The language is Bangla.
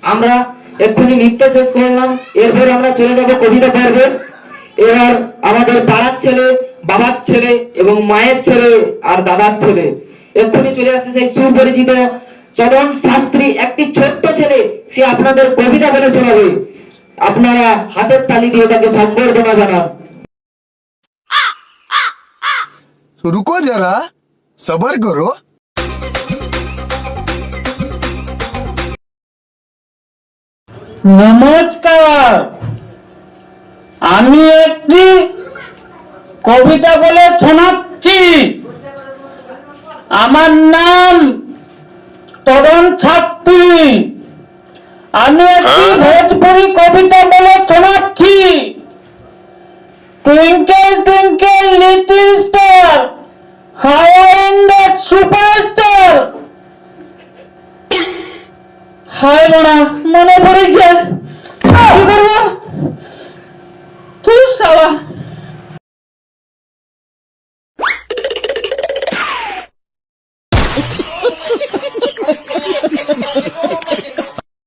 আমরা এক্ষুনি নৃত্য শেষ করলাম, এরপর আমরা চলে যাব কবিতা পর্বে। এবার আমাদের পাড়ার ছেলে, বাবার ছেলে এবং মায়ের ছেলে আর দাদার ছেলে এক্ষুনি চলে আসছে সেই সুপরিচিত চরণ শাস্ত্রী, একটি ছোট্ট ছেলে, সে আপনাদের কবিতা বলে শোনাবে। আপনারা হাতের তালি দিয়ে তাকে সম্বর্ধনা জানান। रुको जरा सबर करो। নমস্কার, আমি একটি কবিতা বলে শোনাচ্ছি। আমার নাম তরণ ছাত্রী। আমি একটি ভোজপুরি কবিতা বলে শোনাচ্ছি। Twinkle twinkle little star, how in that superstar. হায় বাড়া, মনে পড়েছে, কি করবো? তুই শালা।